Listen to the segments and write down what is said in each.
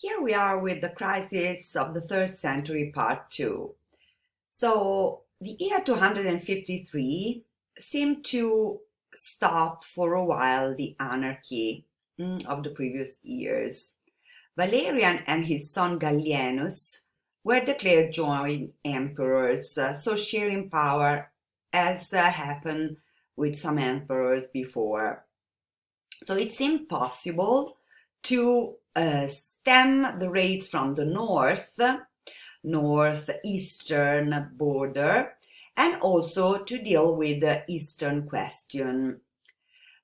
Here we are with the crisis of the third century, part two. So, the year 253 seemed to stop for a while the anarchy of the previous years. Valerian and his son Gallienus were declared joint emperors, so sharing power as happened with some emperors before. So it seemed possible to stem the raids from the northeastern border, and also to deal with the eastern question.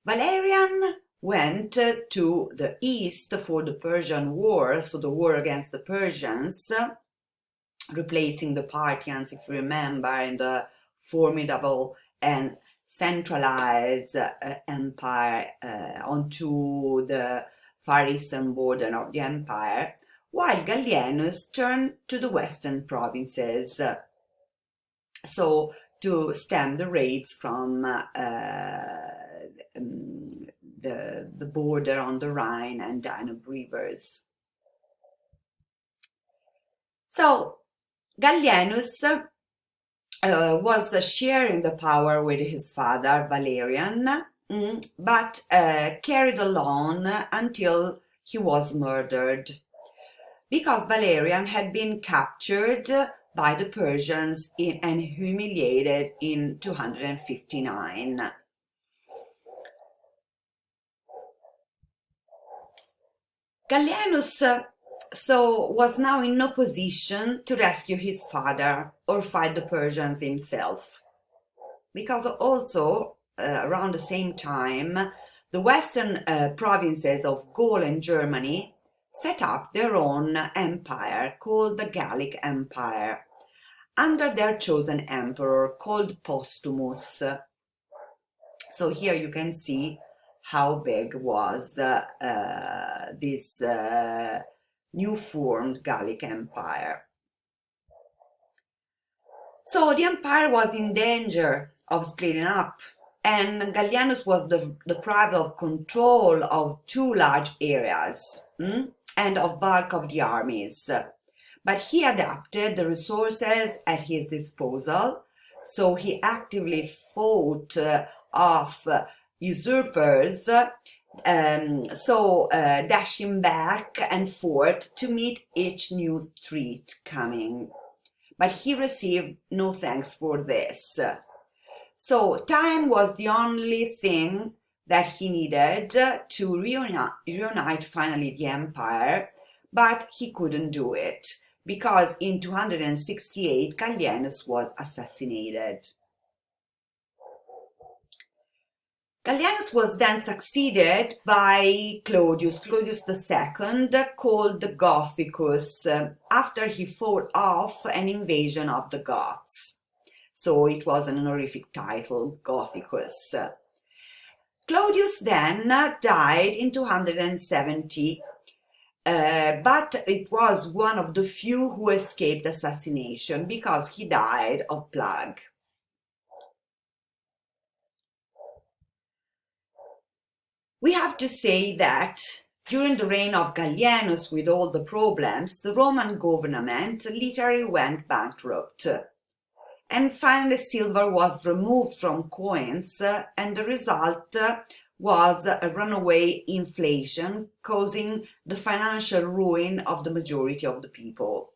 Valerian went to the east for the Persian War, so the war against the Persians, replacing the Parthians, if you remember, in the formidable and centralized empire onto the far eastern border of the empire, while Gallienus turned to the western provinces, so to stem the raids from the border on the Rhine and Danube rivers. So Gallienus was sharing the power with his father Valerian, but carried alone until he was murdered, because Valerian had been captured by the Persians and humiliated in 259. Gallienus was now in no position to rescue his father or fight the Persians himself, because also around the same time the western provinces of Gaul and Germany set up their own empire called the Gallic Empire under their chosen emperor called Postumus. So here you can see how big was this new formed Gallic Empire. So the empire was in danger of splitting up, and Gallienus was deprived of control of two large areas and of bulk of the armies. But he adapted the resources at his disposal, so he actively fought off usurpers, dashing back and forth to meet each new threat coming. But he received no thanks for this. So time was the only thing that he needed to reunite finally the empire, but he couldn't do it, because in 268 Gallienus was assassinated. Gallienus was then succeeded by Claudius II, called the Gothicus, after he fought off an invasion of the Goths. So it was an honorific title, Gothicus. Claudius then died in 270, but it was one of the few who escaped assassination, because he died of plague. We have to say that during the reign of Gallienus, with all the problems, the Roman government literally went bankrupt. And finally silver was removed from coins, and the result was a runaway inflation, causing the financial ruin of the majority of the people.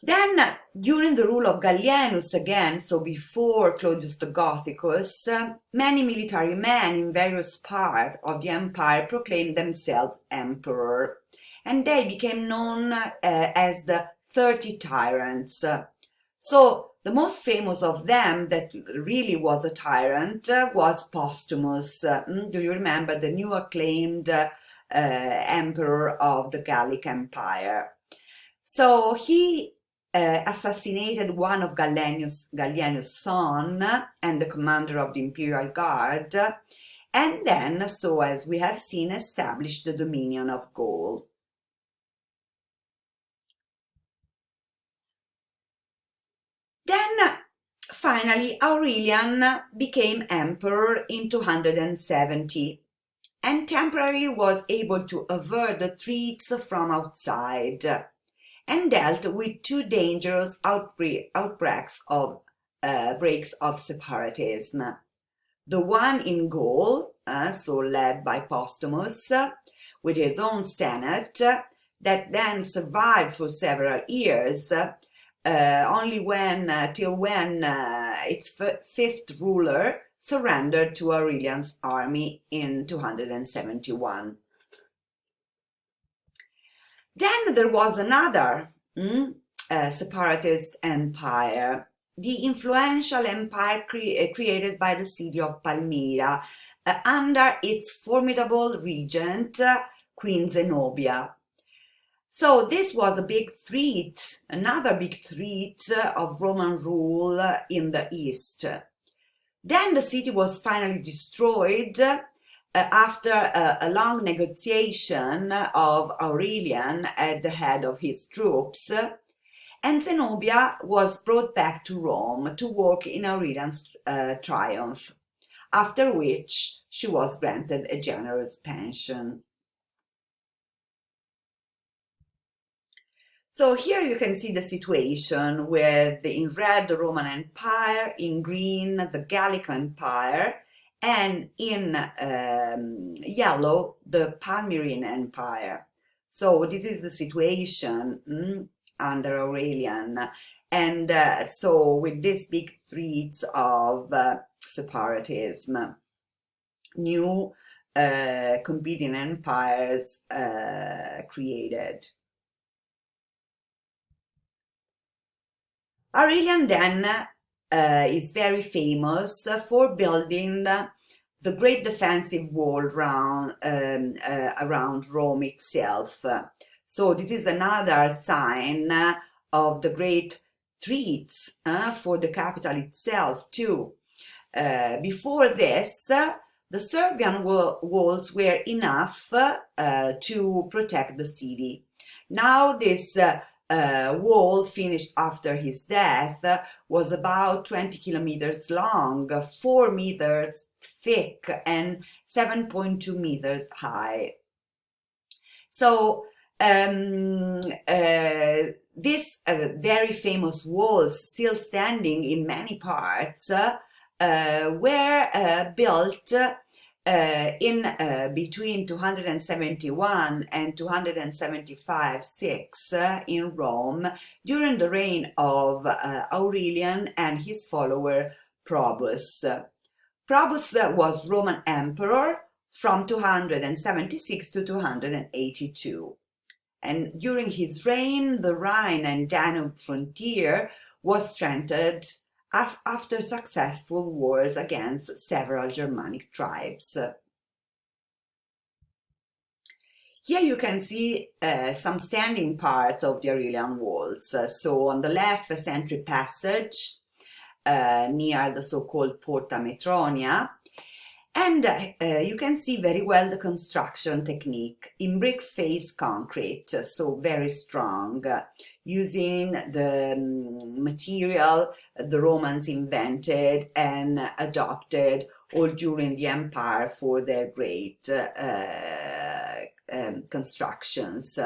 Then, during the rule of Gallienus again, so before Claudius the Gothicus, many military men in various parts of the empire proclaimed themselves emperor, and they became known as the 30 tyrants. So the most famous of them that really was a tyrant was Postumus. Do you remember, the new acclaimed emperor of the Gallic Empire? So he assassinated one of Gallienus' son and the commander of the Imperial Guard, and then, so as we have seen, established the dominion of Gaul. Then, finally, Aurelian became emperor in 270, and temporarily was able to avert the threats from outside, and dealt with two dangerous outbreaks of separatism. The one in Gaul, so led by Postumus, with his own senate, that then survived for several years, only till when its fifth ruler surrendered to Aurelian's army in 271. Then there was another separatist empire, the influential empire created by the city of Palmyra under its formidable regent, Queen Zenobia. So this was a big threat, another big threat of Roman rule in the east. Then the city was finally destroyed after a long negotiation of Aurelian at the head of his troops, and Zenobia was brought back to Rome to work in Aurelian's triumph, after which she was granted a generous pension. So here you can see the situation with, in red, the Roman Empire, in green, the Gallic Empire, and in yellow, the Palmyrene Empire. So this is the situation under Aurelian. And so with these big threats of separatism, new competing empires created. Aurelian then is very famous for building the great defensive wall around Rome itself. So this is another sign of the great threats for the capital itself too. Before this, the Servian walls were enough to protect the city. Now this wall, finished after his death, was about 20 kilometers long, 4 meters thick, and 7.2 meters high. So this very famous walls, still standing in many parts, were built in between 271 and 275-6 in Rome during the reign of Aurelian and his follower Probus. Probus was Roman emperor from 276 to 282. And during his reign, the Rhine and Danube frontier was strengthened after successful wars against several Germanic tribes. Here you can see some standing parts of the Aurelian walls. So on the left, a sentry passage near the so-called Porta Metronia. And you can see very well the construction technique in brick face concrete, so very strong, using the material the Romans invented and adopted all during the empire for their great constructions.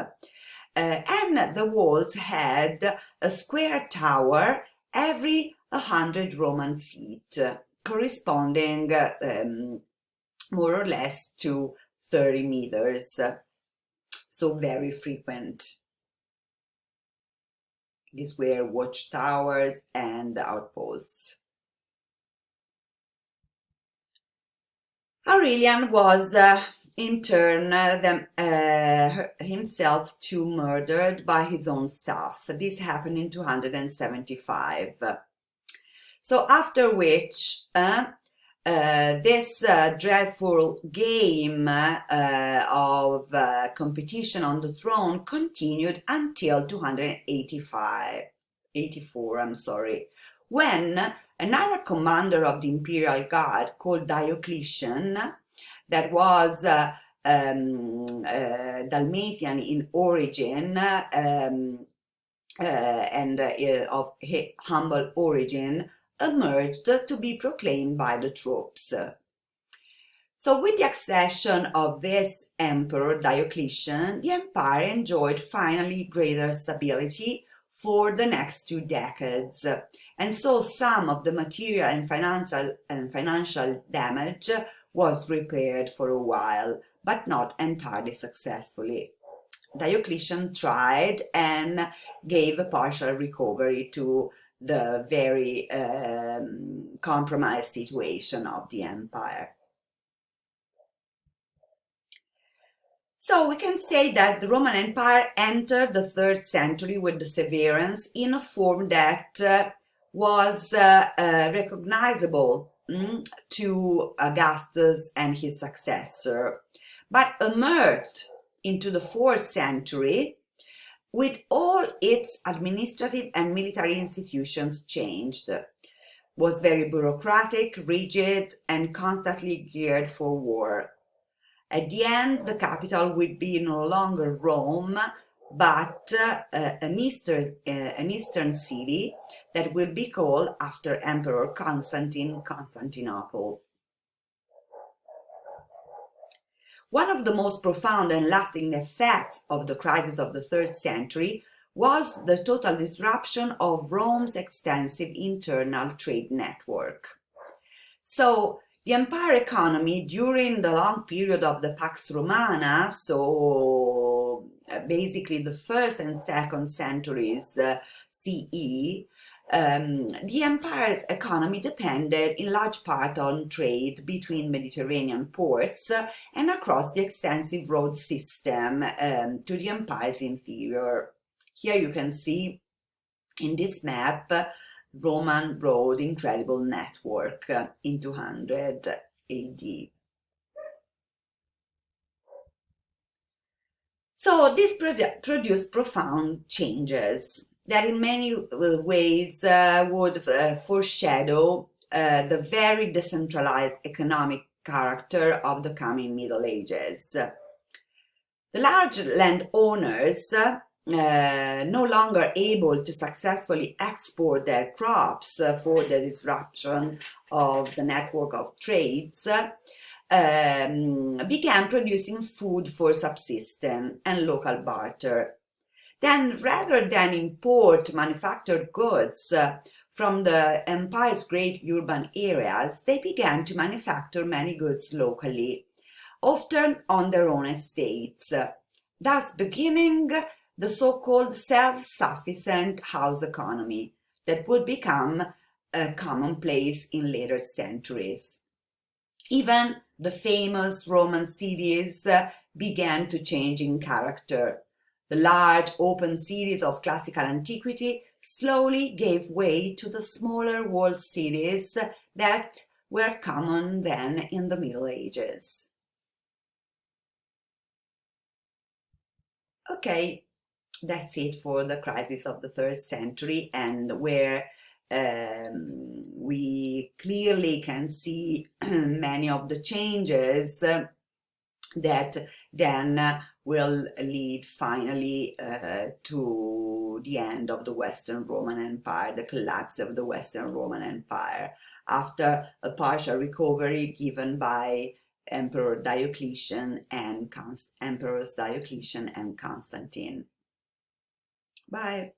And the walls had a square tower every 100 Roman feet, corresponding more or less to 30 meters, so very frequent. These were watchtowers and outposts. Aurelian was in turn himself too murdered by his own staff. This happened in 275. So after which this dreadful game of competition on the throne continued until 284, when another commander of the imperial guard called Diocletian, that was Dalmatian in origin and of humble origin, emerged to be proclaimed by the troops. So with the accession of this emperor Diocletian, the empire enjoyed finally greater stability for the next 2 decades, and so some of the material and financial damage was repaired for a while, but not entirely successfully. Diocletian tried and gave a partial recovery to the very compromised situation of the empire. So we can say that the Roman Empire entered the 3rd century with the Severans in a form that was recognizable to Augustus and his successor, but emerged into the 4th century with all its administrative and military institutions changed. Was very bureaucratic, rigid, and constantly geared for war. At the end, the capital would be no longer Rome, but an eastern city that will be called after Emperor Constantine, Constantinople. One of the most profound and lasting effects of the crisis of the 3rd century was the total disruption of Rome's extensive internal trade network. So, the empire economy during the long period of the Pax Romana, so basically the 1st and 2nd centuries CE, the empire's economy depended in large part on trade between Mediterranean ports and across the extensive road system to the empire's interior. Here you can see in this map Roman road incredible network in 200 AD. So this produced profound changes that in many ways would foreshadow the very decentralized economic character of the coming Middle Ages. The large landowners no longer able to successfully export their crops for the disruption of the network of trades, began producing food for subsistence and local barter. Then, rather than import manufactured goods from the empire's great urban areas, they began to manufacture many goods locally, often on their own estates, thus beginning the so-called self-sufficient house economy that would become commonplace in later centuries. Even the famous Roman cities began to change in character. The large open cities of classical antiquity slowly gave way to the smaller walled cities that were common then in the Middle Ages. Okay. That's it for the crisis of the 3rd century, and where we clearly can see many of the changes that then will lead finally to the end of the Western Roman Empire, the collapse of the Western Roman Empire, after a partial recovery given by Emperors Diocletian and Constantine. Bye.